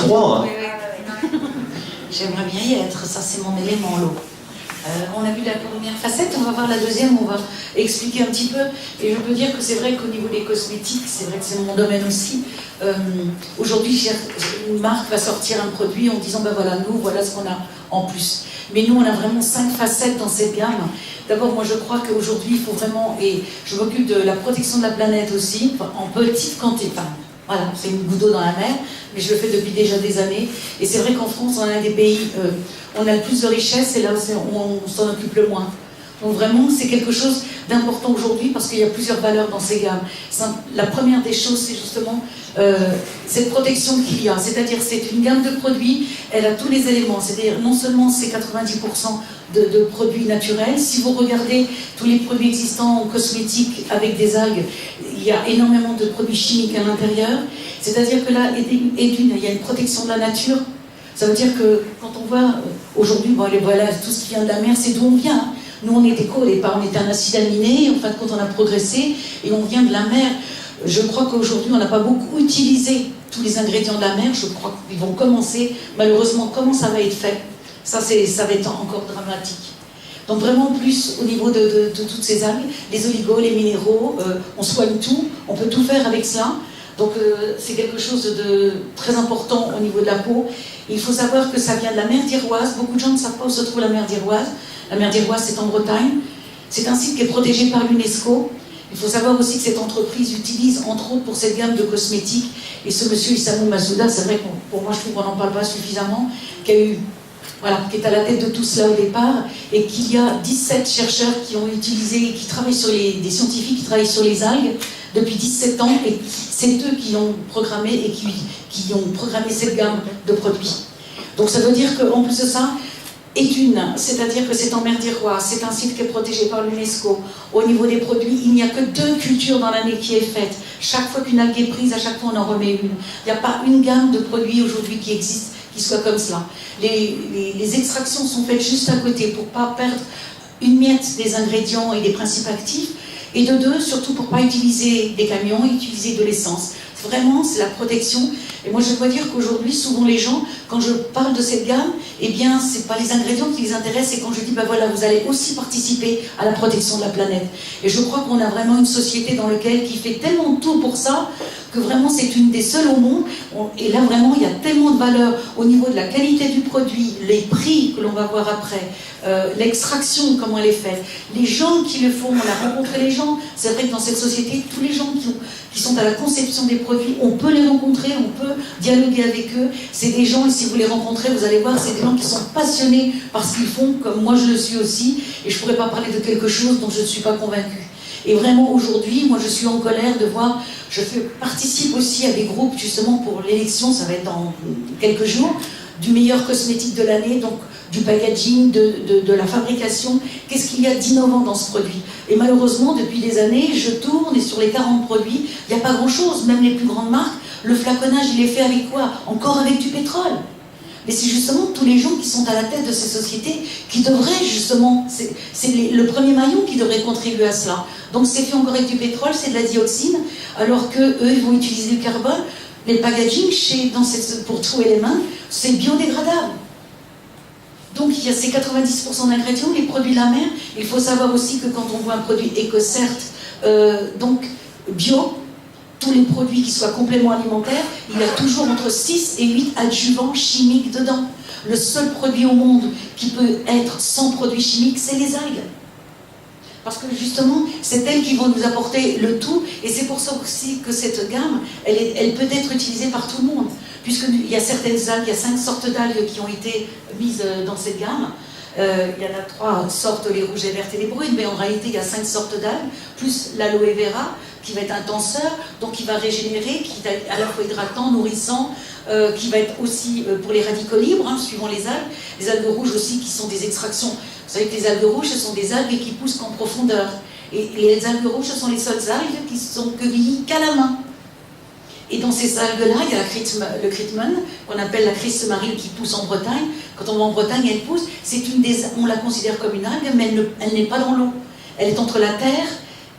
3. Oui, oui. J'aimerais bien y être, ça c'est mon élément, l'eau. On a vu la première facette, on va voir la deuxième, on va expliquer un petit peu. Et je peux dire que c'est vrai qu'au niveau des cosmétiques, c'est vrai que c'est mon domaine aussi. Aujourd'hui, une marque va sortir un produit en disant, ben voilà, nous, voilà ce qu'on a en plus. Mais nous, on a vraiment 5 facettes dans cette gamme. D'abord, moi, je crois qu'aujourd'hui, il faut vraiment, et je m'occupe de la protection de la planète aussi, en petite quantité. Enfin, voilà, c'est une goutte d'eau dans la mer, mais je le fais depuis déjà des années. Et c'est vrai qu'en France, on a des pays, on a le plus de richesses, et là, on s'en occupe le moins. Donc vraiment, c'est quelque chose d'important aujourd'hui, parce qu'il y a plusieurs valeurs dans ces gammes. La première des choses, c'est justement cette protection qu'il y a. C'est-à-dire, c'est une gamme de produits, elle a tous les éléments. C'est-à-dire, non seulement c'est 90% de produits naturels. Si vous regardez tous les produits existants en cosmétique avec des algues, il y a énormément de produits chimiques à l'intérieur. C'est-à-dire que là, il y a une protection de la nature. Ça veut dire que quand on voit aujourd'hui, bon, voilà, tout ce qui vient de la mer, c'est d'où on vient. Nous, on était quoi au départ? On était un acide aminé, en fin de compte, on a progressé et on vient de la mer. Je crois qu'aujourd'hui, on n'a pas beaucoup utilisé tous les ingrédients de la mer. Je crois qu'ils vont commencer. Malheureusement, comment ça va être fait? Ça va être encore dramatique. Donc vraiment plus au niveau de toutes ces algues, les oligos, les minéraux, on soigne tout, on peut tout faire avec cela. Donc c'est quelque chose de très important au niveau de la peau. Il faut savoir que ça vient de la mer d'Iroise. Beaucoup de gens ne savent pas où se trouve la mer d'Iroise. La mer d'Iroise, c'est en Bretagne. C'est un site qui est protégé par l'UNESCO. Il faut savoir aussi que cette entreprise utilise, entre autres, pour cette gamme de cosmétiques, et ce monsieur Isamu Masuda, c'est vrai que pour moi, je trouve qu'on n'en parle pas suffisamment, qui est à la tête de tout cela au départ, et qu'il y a 17 chercheurs qui ont utilisé, qui travaillent sur des scientifiques qui travaillent sur les algues depuis 17 ans, et c'est eux qui ont programmé et qui ont programmé cette gamme de produits. Donc ça veut dire qu'en plus de ça, c'est-à-dire que c'est en mer d'Iroise, c'est un site qui est protégé par l'UNESCO. Au niveau des produits, il n'y a que 2 cultures dans l'année qui est faite. Chaque fois qu'une algue est prise, à chaque fois on en remet une. Il n'y a pas une gamme de produits aujourd'hui qui existe qui soit comme cela. Les extractions sont faites juste à côté pour ne pas perdre une miette des ingrédients et des principes actifs. Et de 2, surtout pour ne pas utiliser des camions, utiliser de l'essence. Vraiment, c'est la protection. Et moi, je dois dire qu'aujourd'hui, souvent les gens, quand je parle de cette gamme, eh bien, ce n'est pas les ingrédients qui les intéressent, c'est quand je dis, ben voilà, vous allez aussi participer à la protection de la planète. Et je crois qu'on a vraiment une société dans laquelle qui fait tellement tout pour ça, que vraiment c'est une des seules au monde. Et là, vraiment, il y a tellement de valeur au niveau de la qualité du produit, les prix que l'on va voir après, l'extraction, comment elle est faite, les gens qui le font, on a rencontré les gens. C'est vrai que dans cette société, tous les gens qui sont à la conception des produits, on peut les rencontrer, on peut dialoguer avec eux. C'est des gens, et si vous les rencontrez, vous allez voir, c'est des gens qui sont passionnés par ce qu'ils font, comme moi je le suis aussi, et je ne pourrais pas parler de quelque chose dont je ne suis pas convaincue. Et vraiment aujourd'hui, moi je suis en colère de voir, participe aussi à des groupes justement pour l'élection, ça va être dans quelques jours, du meilleur cosmétique de l'année, donc du packaging, de la fabrication. Qu'est-ce qu'il y a d'innovant dans ce produit? Et malheureusement, depuis des années, je tourne et sur les 40 produits, il n'y a pas grand-chose, même les plus grandes marques. Le flaconnage, il est fait avec quoi? Encore avec du pétrole. Mais c'est justement tous les gens qui sont à la tête de ces sociétés qui devraient justement, c'est le premier maillon qui devrait contribuer à cela. Donc c'est fait encore avec du pétrole, c'est de la dioxine, alors qu'eux, ils vont utiliser du carbone. Les packaging, pour trouver les mains, c'est biodégradable. Donc il y a ces 90% d'ingrédients, les produits de la mer. Il faut savoir aussi que quand on voit un produit EcoCert, donc bio, tous les produits qui soient compléments alimentaires, il y a toujours entre 6 et 8 adjuvants chimiques dedans. Le seul produit au monde qui peut être sans produits chimiques, c'est les algues. Parce que justement, c'est elles qui vont nous apporter le tout, et c'est pour ça aussi que cette gamme, elle peut être utilisée par tout le monde. Puisqu'il y a certaines algues, il y a 5 sortes d'algues qui ont été mises dans cette gamme. Il y en a 3 sortes, les rouges, les vertes et les brunes, mais en réalité, il y a 5 sortes d'algues, plus l'aloe vera, qui va être un tenseur, donc qui va régénérer, qui est à la fois hydratant, nourrissant, qui va être aussi pour les radicaux libres, suivant les algues. Les algues rouges aussi, qui sont des extractions. Vous savez que les algues rouges, ce sont des algues qui poussent qu'en profondeur. Et les algues rouges, ce sont les seules algues qui sont cueillies qu'à la main. Et dans ces algues-là, il y a le Critman, qu'on appelle la crisse marine, qui pousse en Bretagne. Quand on va en Bretagne, elle pousse. On la considère comme une algue, mais elle n'est pas dans l'eau. Elle est entre la terre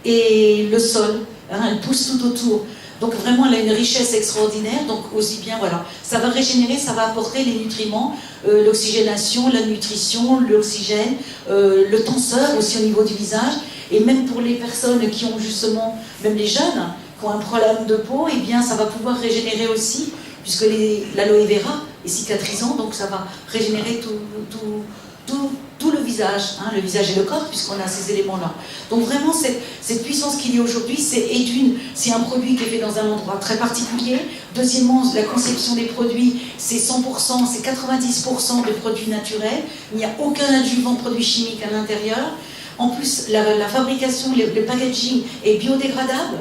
et le sol. Elle pousse tout autour. Donc vraiment, elle a une richesse extraordinaire, donc aussi bien, voilà. Ça va régénérer, ça va apporter les nutriments, l'oxygénation, la nutrition, l'oxygène, le tenseur aussi au niveau du visage. Et même pour les personnes qui ont justement, même les jeunes, qui ont un problème de peau, eh bien ça va pouvoir régénérer aussi, puisque l'aloe vera est cicatrisant, donc ça va régénérer tout le visage, hein, le visage et le corps, puisqu'on a ces éléments-là. Donc vraiment, cette puissance qu'il y a aujourd'hui, c'est un produit qui est fait dans un endroit très particulier. Deuxièmement, la conception des produits, c'est 100%, c'est 90% de produits naturels. Il n'y a aucun adjuvant produit chimique à l'intérieur. En plus, la fabrication, le packaging est biodégradable.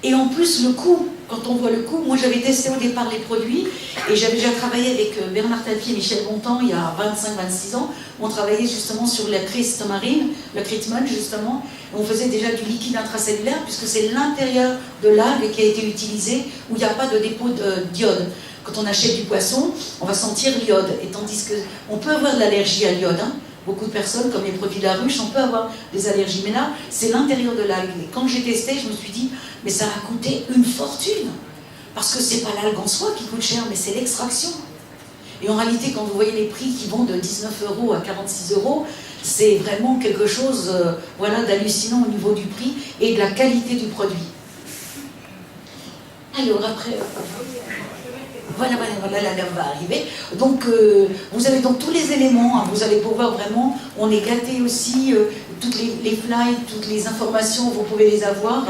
Et en plus, le coût, quand on voit le coût, moi j'avais testé au départ les produits, et j'avais déjà travaillé avec Bernard Tapie et Michel Bontemps il y a 25-26 ans. On travaillait justement sur la criste marine, le treatment justement. On faisait déjà du liquide intracellulaire, puisque c'est l'intérieur de l'algue qui a été utilisé, où il n'y a pas de dépôt d'iode. Quand on achète du poisson, on va sentir l'iode, et tandis qu'on peut avoir de l'allergie à l'iode, hein. Beaucoup de personnes, comme les produits de la ruche, on peut avoir des allergies. Mais là, c'est l'intérieur de l'algue. Et quand j'ai testé, je me suis dit, mais ça va coûter une fortune. Parce que c'est pas l'algue en soi qui coûte cher, mais c'est l'extraction. Et en réalité, quand vous voyez les prix qui vont de 19 € à 46 €, c'est vraiment quelque chose voilà, d'hallucinant au niveau du prix et de la qualité du produit. Alors après... Voilà, la gamme va arriver. Donc, vous avez donc tous les éléments, hein, vous allez pouvoir vraiment, on est gâté aussi, toutes les flyers, toutes les informations, vous pouvez les avoir.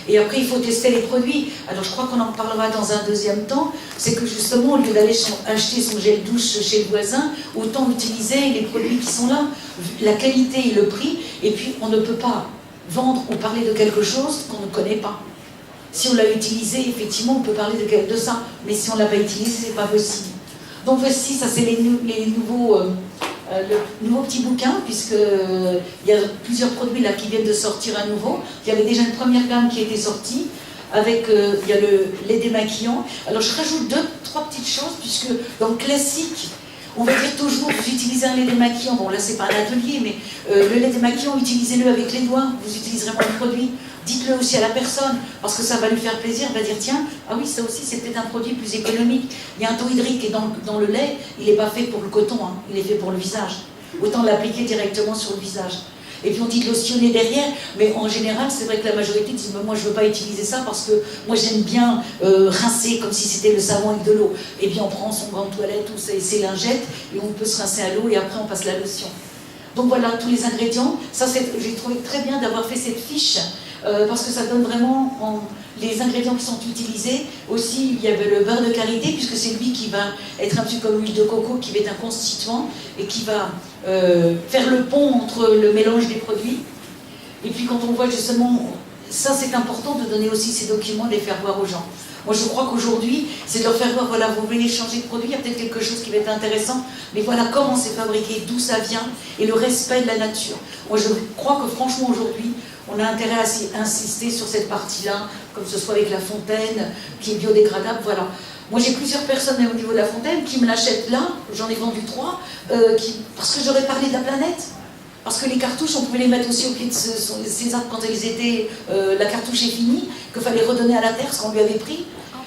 Et après, il faut tester les produits. Alors, je crois qu'on en parlera dans un deuxième temps. C'est que justement, au lieu d'aller acheter son gel douche chez le voisin, autant utiliser les produits qui sont là, la qualité et le prix. Et puis, on ne peut pas vendre ou parler de quelque chose qu'on ne connaît pas. Si on l'a utilisé, effectivement, on peut parler de ça. Mais si on ne l'a pas utilisé, c'est pas possible. Donc voici, ça c'est les nouveaux, le nouveau petit bouquin, puisqu'il y a plusieurs produits là qui viennent de sortir à nouveau. Il y avait déjà une première gamme qui était sortie, avec, il y a le lait démaquillant. Alors je rajoute trois petites choses, puisque dans le classique, on va dire toujours, vous utilisez un lait démaquillant, bon là c'est pas un atelier, mais le lait démaquillant, utilisez-le avec les doigts, vous utiliserez moins le produit. Dites-le aussi à la personne, parce que ça va lui faire plaisir, elle va dire tiens, ah oui, ça aussi c'est peut-être un produit plus économique. Il y a un taux hydrique qui est dans le lait, il n'est pas fait pour le coton, hein, il est fait pour le visage. Autant l'appliquer directement sur le visage. Et puis on dit de lotionner derrière, mais en général, c'est vrai que la majorité disent moi je ne veux pas utiliser ça parce que moi j'aime bien rincer comme si c'était le savon avec de l'eau. Et bien on prend son gant de toilette ou ses lingettes et on peut se rincer à l'eau et après on passe la lotion. Donc voilà tous les ingrédients. Ça, j'ai trouvé très bien d'avoir fait cette fiche. Parce que ça donne vraiment les ingrédients qui sont utilisés. Aussi, il y avait le beurre de karité, puisque c'est lui qui va être un petit peu comme l'huile de coco, qui va être un constituant et qui va faire le pont entre le mélange des produits. Et puis quand on voit justement, ça c'est important de donner aussi ces documents, de les faire voir aux gens. Moi je crois qu'aujourd'hui, c'est de leur faire voir, voilà, vous voulez changer de produit, il y a peut-être quelque chose qui va être intéressant, mais voilà comment c'est fabriqué, d'où ça vient, et le respect de la nature. Moi je crois que franchement aujourd'hui, on a intérêt à insister sur cette partie-là, comme ce soit avec la fontaine, qui est biodégradable, voilà. Moi j'ai plusieurs personnes au niveau de la fontaine qui me l'achètent là, j'en ai vendu 3, parce que j'aurais parlé de la planète. Parce que les cartouches, on pouvait les mettre aussi au pied de ces arbres quand elles étaient, la cartouche est finie, qu'il fallait redonner à la terre ce qu'on lui avait pris.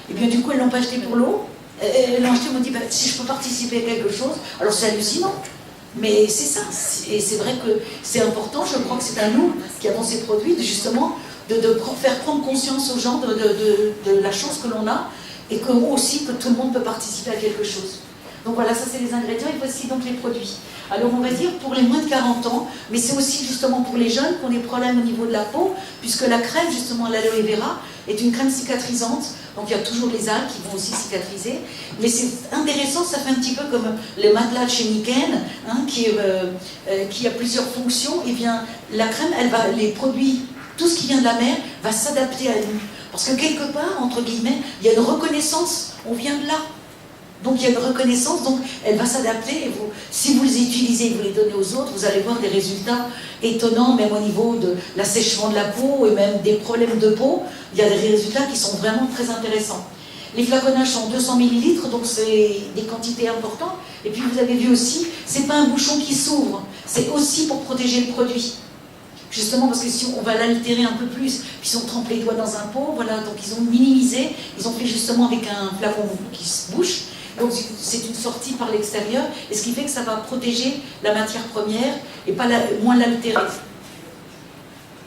Et bien du coup, elles ne l'ont pas acheté pour l'eau. Elles l'ont acheté, elles m'ont dit, bah, si je peux participer à quelque chose, alors c'est hallucinant. Mais c'est ça, et c'est vrai que c'est important, je crois que c'est à nous qui avons ces produits, justement, de faire prendre conscience aux gens de la chance que l'on a, et aussi que tout le monde peut participer à quelque chose. Donc voilà, ça c'est les ingrédients, et voici donc les produits. Alors on va dire pour les moins de 40 ans, mais c'est aussi justement pour les jeunes qui ont des problèmes au niveau de la peau, puisque la crème, justement, l'aloe vera, est une crème cicatrisante, donc il y a toujours les algues qui vont aussi cicatriser, mais c'est intéressant, ça fait un petit peu comme le matelas de chez Niken, hein, qui a plusieurs fonctions, et bien la crème, les produits, tout ce qui vient de la mer, va s'adapter à nous. Parce que quelque part, entre guillemets, il y a une reconnaissance, on vient de là. Donc il y a une reconnaissance, donc elle va s'adapter, et si vous les utilisez et vous les donnez aux autres, vous allez voir des résultats étonnants, même au niveau de l'assèchement de la peau et même des problèmes de peau, il y a des résultats qui sont vraiment très intéressants. Les flaconnages sont 200 ml, donc c'est des quantités importantes, et puis vous avez vu aussi, c'est pas un bouchon qui s'ouvre, c'est aussi pour protéger le produit. Justement parce que si on va l'altérer un peu plus, puis si on trempe les doigts dans un pot, voilà, donc ils ont minimisé, ils ont fait justement avec un flacon qui se bouche, donc c'est une sortie par l'extérieur, et ce qui fait que ça va protéger la matière première et pas moins l'altérer.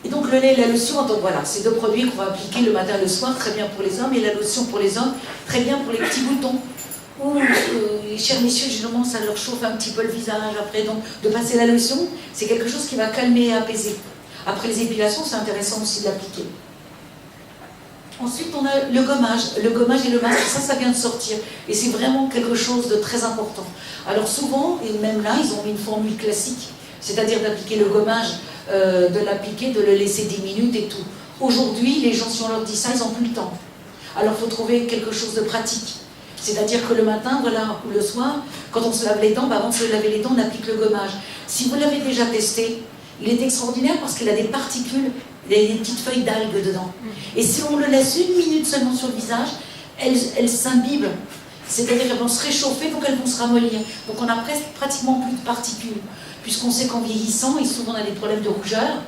Et donc le lait et la lotion, donc voilà, c'est deux produits qu'on va appliquer le matin et le soir, très bien pour les hommes, et la lotion pour les hommes, très bien pour les petits boutons. Ou les chers messieurs, justement, ça leur chauffe un petit peu le visage après, donc de passer la lotion, c'est quelque chose qui va calmer et apaiser. Après les épilations, c'est intéressant aussi de l'appliquer. Ensuite, on a le gommage et le masque, ça vient de sortir, et c'est vraiment quelque chose de très important. Alors souvent, et même là, ils ont mis une formule classique, c'est-à-dire d'appliquer le gommage, de le laisser 10 minutes et tout. Aujourd'hui, les gens, si on leur dit ça, ils n'ont plus le temps. Alors il faut trouver quelque chose de pratique. C'est-à-dire que le matin, voilà, ou le soir, quand on se lave les dents, avant de se laver les dents, on applique le gommage. Si vous l'avez déjà testé, il est extraordinaire parce qu'il a des particules, il y a des petites feuilles d'algues dedans. Et si on le laisse 1 minute seulement sur le visage, elles s'imbibent. C'est-à-dire qu'elles vont se réchauffer, donc elles vont se ramollir. Donc on a pratiquement plus de particules. Puisqu'on sait qu'en vieillissant, et souvent on a des problèmes de rougeur,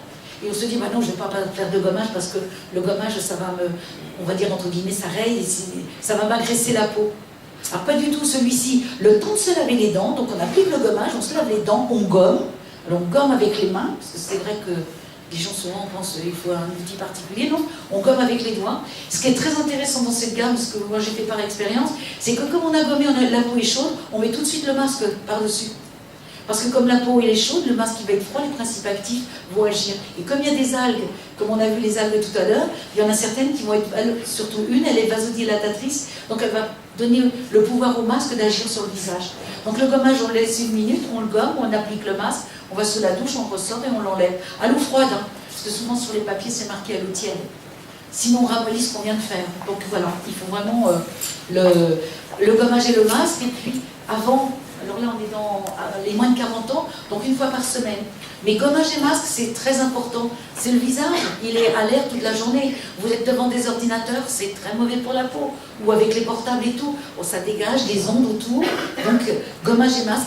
et on se dit, bah non, je ne vais pas faire de gommage parce que le gommage, ça va me, on va dire entre guillemets, ça raye, ça va m'agresser la peau. Alors pas du tout, celui-ci, le temps de se laver les dents, donc on applique le gommage, on se lave les dents, on gomme. Alors on gomme avec les mains, parce que c'est vrai que les gens souvent pensent qu'il faut un outil particulier, non, on gomme avec les doigts. Ce qui est très intéressant dans cette gamme, ce que moi j'ai fait par expérience, c'est que comme on a gommé, la peau est chaude, on met tout de suite le masque par-dessus. Parce que comme la peau elle est chaude, le masque qui va être froid, les principes actifs vont agir. Et comme il y a des algues, comme on a vu les algues tout à l'heure, il y en a certaines qui vont être, surtout une, elle est vasodilatatrice, donc elle va donner le pouvoir au masque d'agir sur le visage. Donc le gommage, on le laisse 1 minute, on le gomme, on applique le masque, on va sous la douche, on ressort et on l'enlève. À l'eau froide, hein, parce que souvent sur les papiers c'est marqué à l'eau tiède. Sinon on ramollit ce qu'on vient de faire. Donc voilà, il faut vraiment le gommage et le masque, et puis avant... Alors là, on est dans les moins de 40 ans, donc 1 fois par semaine. Mais gommage et masque, c'est très important. C'est le visage, il est alerte toute la journée. Vous êtes devant des ordinateurs, c'est très mauvais pour la peau. Ou avec les portables et tout, ça dégage des ondes autour. Donc, gommage et masque,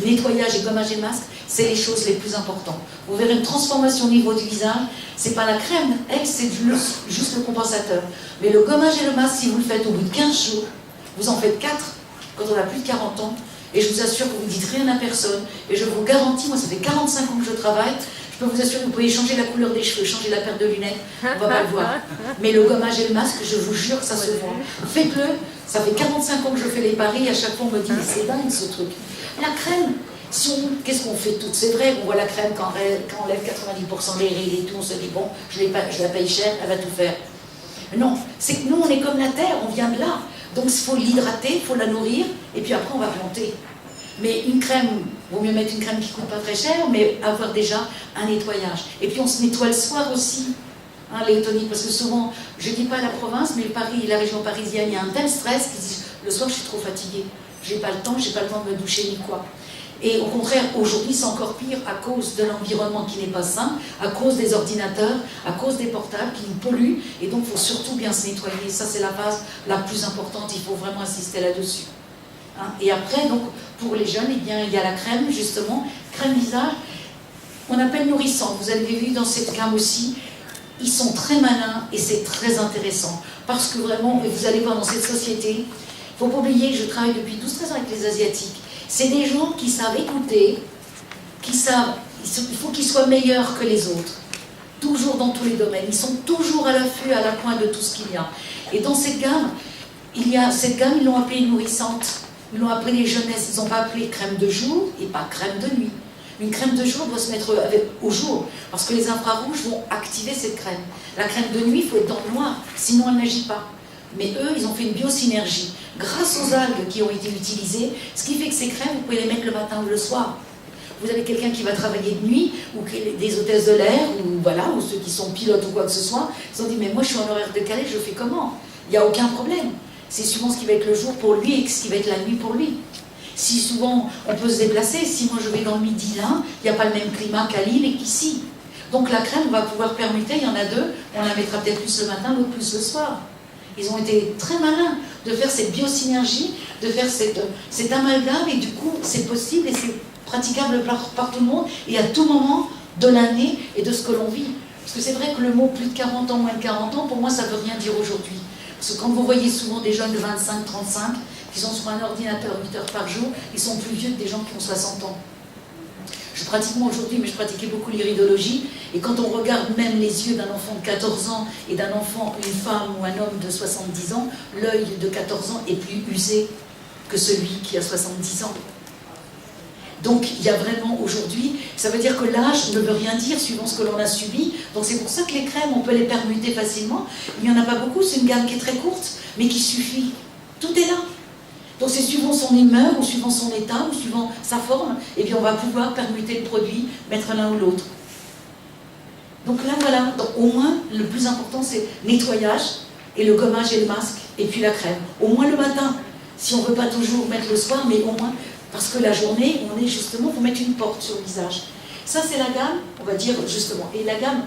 nettoyage et gommage et masque, c'est les choses les plus importantes. Vous verrez une transformation au niveau du visage. C'est pas la crème, elle, c'est juste le compensateur. Mais le gommage et le masque, si vous le faites au bout de 15 jours, vous en faites 4 quand on a plus de 40 ans. Et je vous assure que vous ne dites rien à personne. Et je vous garantis, moi ça fait 45 ans que je travaille, je peux vous assurer que vous pouvez changer la couleur des cheveux, changer la paire de lunettes, on ne va pas le voir. Mais le gommage et le masque, je vous jure que ça se voit. Faites-le, ça fait 45 ans que je fais les paris, et à chaque fois on me dit, c'est dingue ce truc. La crème, qu'est-ce qu'on fait toutes? C'est vrai, on voit la crème quand on lève 90% des rides et tout, on se dit, bon, je la paye cher, elle va tout faire. Non, c'est que nous on est comme la terre, on vient de là. Donc il faut l'hydrater, il faut la nourrir, et puis après on va planter. Mais une crème, vaut mieux mettre une crème qui ne coûte pas très cher, mais avoir déjà un nettoyage. Et puis on se nettoie le soir aussi, hein, les toniques, parce que souvent, je ne dis pas la province, mais Paris, la région parisienne, il y a un tel stress qu'ils disent, le soir je suis trop fatiguée, j'ai pas le temps de me doucher ni quoi. Et au contraire, aujourd'hui, c'est encore pire à cause de l'environnement qui n'est pas sain, à cause des ordinateurs, à cause des portables qui nous polluent. Et donc, il faut surtout bien se nettoyer. Ça, c'est la base la plus importante. Il faut vraiment insister là-dessus. Hein? Et après, donc, pour les jeunes, eh bien, il y a la crème, justement, crème visage. On appelle nourrissant. Vous avez vu dans cette gamme aussi, ils sont très malins et c'est très intéressant. Parce que vraiment, et vous allez voir dans cette société, il ne faut pas oublier que je travaille depuis 12-13 ans avec les Asiatiques. C'est des gens qui savent écouter, qui savent, il faut qu'ils soient meilleurs que les autres, toujours dans tous les domaines. Ils sont toujours à l'affût, à la pointe de tout ce qu'il y a. Et dans cette gamme, ils l'ont appelée nourrissante, ils l'ont appelée jeunesse, ils n'ont pas appelé crème de jour et pas crème de nuit. Une crème de jour doit se mettre au jour, parce que les infrarouges vont activer cette crème. La crème de nuit, il faut être dans le noir, sinon elle n'agit pas. Mais eux, ils ont fait une biosynergie. Grâce aux algues qui ont été utilisées, ce qui fait que ces crèmes, vous pouvez les mettre le matin ou le soir. Vous avez quelqu'un qui va travailler de nuit, ou des hôtesses de l'air, ou voilà, ou ceux qui sont pilotes ou quoi que ce soit, ils ont dit, mais moi je suis en horaire décalé, je fais comment? Il n'y a aucun problème. C'est souvent ce qui va être le jour pour lui et ce qui va être la nuit pour lui. Si souvent on peut se déplacer, si moi je vais dans le midi là, il n'y a pas le même climat qu'à Lille et qu'ici. Donc la crème va pouvoir permuter, il y en a deux, on la mettra peut-être plus le matin, l'autre plus le soir. Ils ont été très malins de faire cette biosynergie, de faire cet amalgame, et du coup, c'est possible et c'est praticable par tout le monde, et à tout moment, de l'année et de ce que l'on vit. Parce que c'est vrai que le mot plus de 40 ans, moins de 40 ans, pour moi, ça ne veut rien dire aujourd'hui. Parce que quand vous voyez souvent des jeunes de 25, 35, qui sont sur un ordinateur 8 heures par jour, ils sont plus vieux que des gens qui ont 60 ans. Je pratique moins aujourd'hui, mais je pratiquais beaucoup l'iridologie. Et quand on regarde même les yeux d'un enfant de 14 ans et d'un enfant, une femme ou un homme de 70 ans, l'œil de 14 ans est plus usé que celui qui a 70 ans. Donc il y a vraiment aujourd'hui, ça veut dire que l'âge ne veut rien dire suivant ce que l'on a subi. Donc c'est pour ça que les crèmes, on peut les permuter facilement. Il n'y en a pas beaucoup, c'est une gamme qui est très courte, mais qui suffit. Tout est là. Donc c'est suivant son humeur, ou suivant son état, ou suivant sa forme, et bien on va pouvoir permuter le produit, mettre l'un ou l'autre. Donc là voilà, donc, au moins le plus important c'est nettoyage, et le gommage et le masque, et puis la crème. Au moins le matin, si on ne veut pas toujours mettre le soir, mais au moins, parce que la journée, on est justement pour mettre une porte sur le visage. Ça c'est la gamme, on va dire justement, et la gamme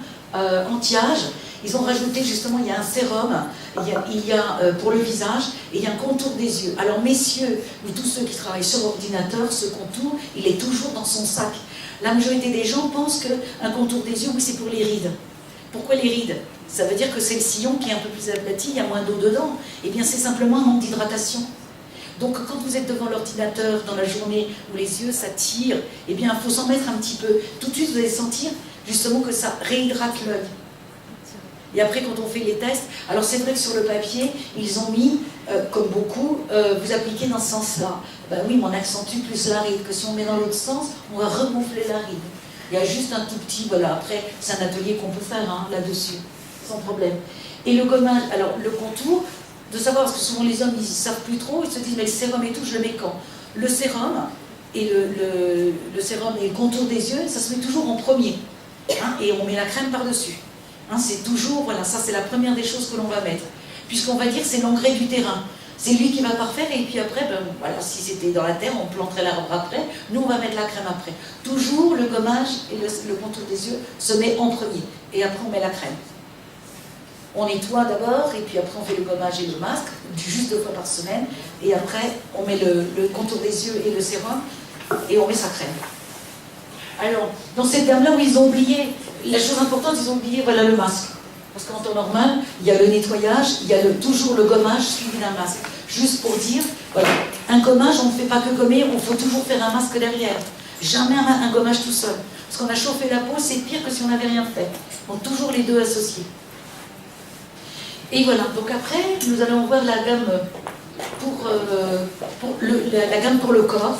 anti-âge, ils ont rajouté justement, il y a un sérum, il y a pour le visage, et il y a un contour des yeux. Alors messieurs, ou tous ceux qui travaillent sur ordinateur, ce contour, il est toujours dans son sac. La majorité des gens pensent qu'un contour des yeux, oui, c'est pour les rides. Pourquoi les rides? Ça veut dire que c'est le sillon qui est un peu plus aplati, il y a moins d'eau dedans. Eh bien c'est simplement un manque d'hydratation. Donc quand vous êtes devant l'ordinateur dans la journée où les yeux s'attirent, eh bien il faut s'en mettre un petit peu. Tout de suite vous allez sentir justement que ça réhydrate l'œil. Et après quand on fait les tests, alors c'est vrai que sur le papier, ils ont mis, comme beaucoup, vous appliquez dans ce sens-là. Ben oui, mais on accentue plus la ride, que si on met dans l'autre sens, on va regonfler la ride. Il y a juste un tout petit, voilà, après c'est un atelier qu'on peut faire hein, là-dessus, sans problème. Et le gommage, alors le contour, de savoir, parce que souvent les hommes ils ne savent plus trop, ils se disent mais le sérum et tout, je le mets quand? Le sérum et le sérum et le contour des yeux, ça se met toujours en premier. Hein, et on met la crème par-dessus. Hein, c'est toujours, voilà, ça c'est la première des choses que l'on va mettre. Puisqu'on va dire c'est l'engrais du terrain. C'est lui qui va parfaire et puis après, ben, voilà, si c'était dans la terre, on planterait l'arbre après. Nous on va mettre la crème après. Toujours le gommage et le contour des yeux se met en premier. Et après on met la crème. On nettoie d'abord, et puis après on fait le gommage et le masque, juste 2 fois par semaine, et après on met le contour des yeux et le sérum, et on met sa crème. Alors, dans cette gamme-là où ils ont oublié, la chose importante, ils ont oublié, voilà le masque. Parce qu'en temps normal, il y a le nettoyage, il y a toujours le gommage suivi d'un masque. Juste pour dire, voilà, un gommage, on ne fait pas que gommer, on faut toujours faire un masque derrière. Jamais un gommage tout seul. Parce qu'on a chauffé la peau, c'est pire que si on n'avait rien fait. Donc toujours les deux associés. Et voilà, donc après, nous allons voir la gamme la gamme pour le corps.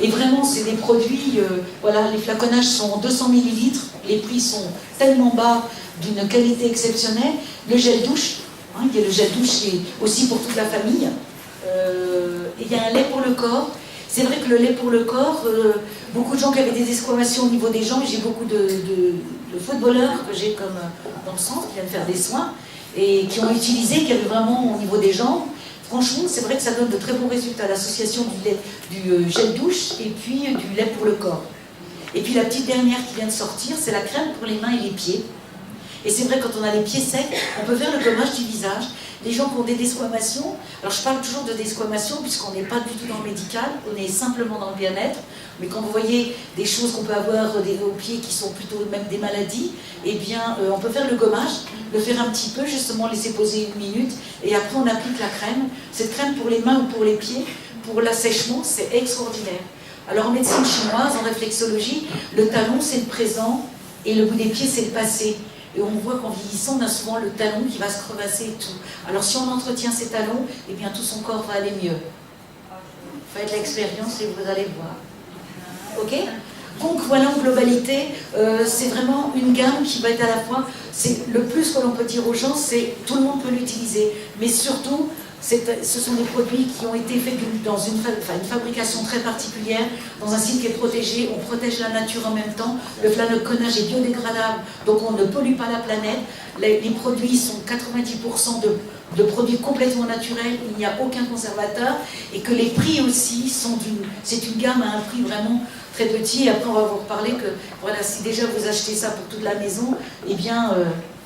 Et vraiment, c'est des produits, voilà, les flaconnages sont 200 ml, les prix sont tellement bas, d'une qualité exceptionnelle. Le gel douche, hein, il y a le gel douche aussi pour toute la famille. Et il y a un lait pour le corps. C'est vrai que le lait pour le corps, beaucoup de gens qui avaient des exclamations au niveau des jambes, j'ai beaucoup de footballeurs que j'ai comme dans le centre, qui viennent faire des soins, et qui ont utilisé, qui avaient vraiment au niveau des jambes. Franchement, c'est vrai que ça donne de très bons résultats, l'association du gel douche et puis du lait pour le corps. Et puis la petite dernière qui vient de sortir, c'est la crème pour les mains et les pieds. Et c'est vrai, quand on a les pieds secs, on peut faire le gommage du visage. Les gens qui ont des desquamations, alors je parle toujours de desquamation puisqu'on n'est pas du tout dans le médical, on est simplement dans le bien-être. Mais quand vous voyez des choses qu'on peut avoir aux pieds qui sont plutôt même des maladies, eh bien on peut faire le gommage, le faire un petit peu, justement laisser poser 1 minute, et après on applique la crème. Cette crème pour les mains ou pour les pieds, pour l'assèchement, c'est extraordinaire. Alors en médecine chinoise, en réflexologie, le talon c'est le présent et le bout des pieds c'est le passé. Et on voit qu'en vieillissant, on a souvent le talon qui va se crevasser et tout. Alors si on entretient ces talons, eh bien tout son corps va aller mieux. Faites l'expérience et vous allez voir. Ok? Donc voilà, en globalité, c'est vraiment une gamme qui va être à la fois, c'est le plus que l'on peut dire aux gens, c'est tout le monde peut l'utiliser, mais surtout, ce sont des produits qui ont été faits dans une fabrication très particulière, dans un site qui est protégé, on protège la nature en même temps, le flaconnage est biodégradable, donc on ne pollue pas la planète, les produits sont 90% de produits complètement naturels, il n'y a aucun conservateur, et que les prix aussi sont c'est une gamme à un prix vraiment très petit, et après on va vous reparler que, voilà, si déjà vous achetez ça pour toute la maison, eh bien,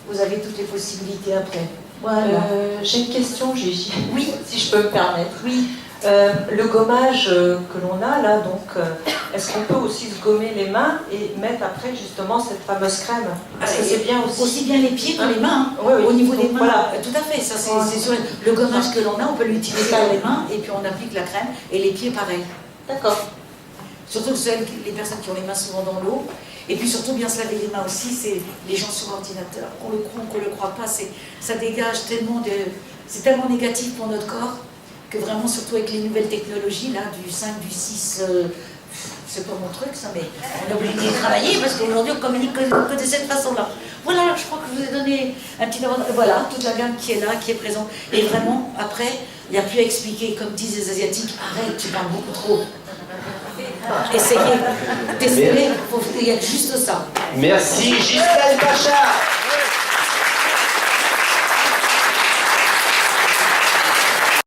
vous avez toutes les possibilités après. Voilà. J'ai une question, Gigi. Oui. Si je peux me permettre. Oui. Le gommage que l'on a là, donc, est-ce qu'on peut aussi se gommer les mains et mettre après justement cette fameuse crème? Parce que c'est bien aussi. Aussi bien les pieds que les mains. Oui, oui. Au niveau des Donc, mains, voilà. tout à fait. Ça, c'est sûr. Le gommage que l'on a, on peut l'utiliser dans les mains et puis on applique la crème. Et les pieds, pareil. D'accord. Surtout les personnes qui ont les mains souvent dans l'eau. Et puis surtout, bien se laver les mains aussi, c'est les gens sur ordinateur. Qu'on le croit ou qu'on ne le croit pas, ça dégage tellement de... C'est tellement négatif pour notre corps que vraiment, surtout avec les nouvelles technologies, là, du 5, du 6, c'est pas mon truc ça, mais on est obligé de travailler parce qu'aujourd'hui on communique que de cette façon-là. Voilà, je crois que je vous ai donné un petit avantage. Voilà, toute la gamme qui est là, qui est présente. Et vraiment, après, il n'y a plus à expliquer, comme disent les Asiatiques, arrête, tu parles beaucoup trop. Essayez, testez, il y a juste ça. Merci Gisèle Bachar.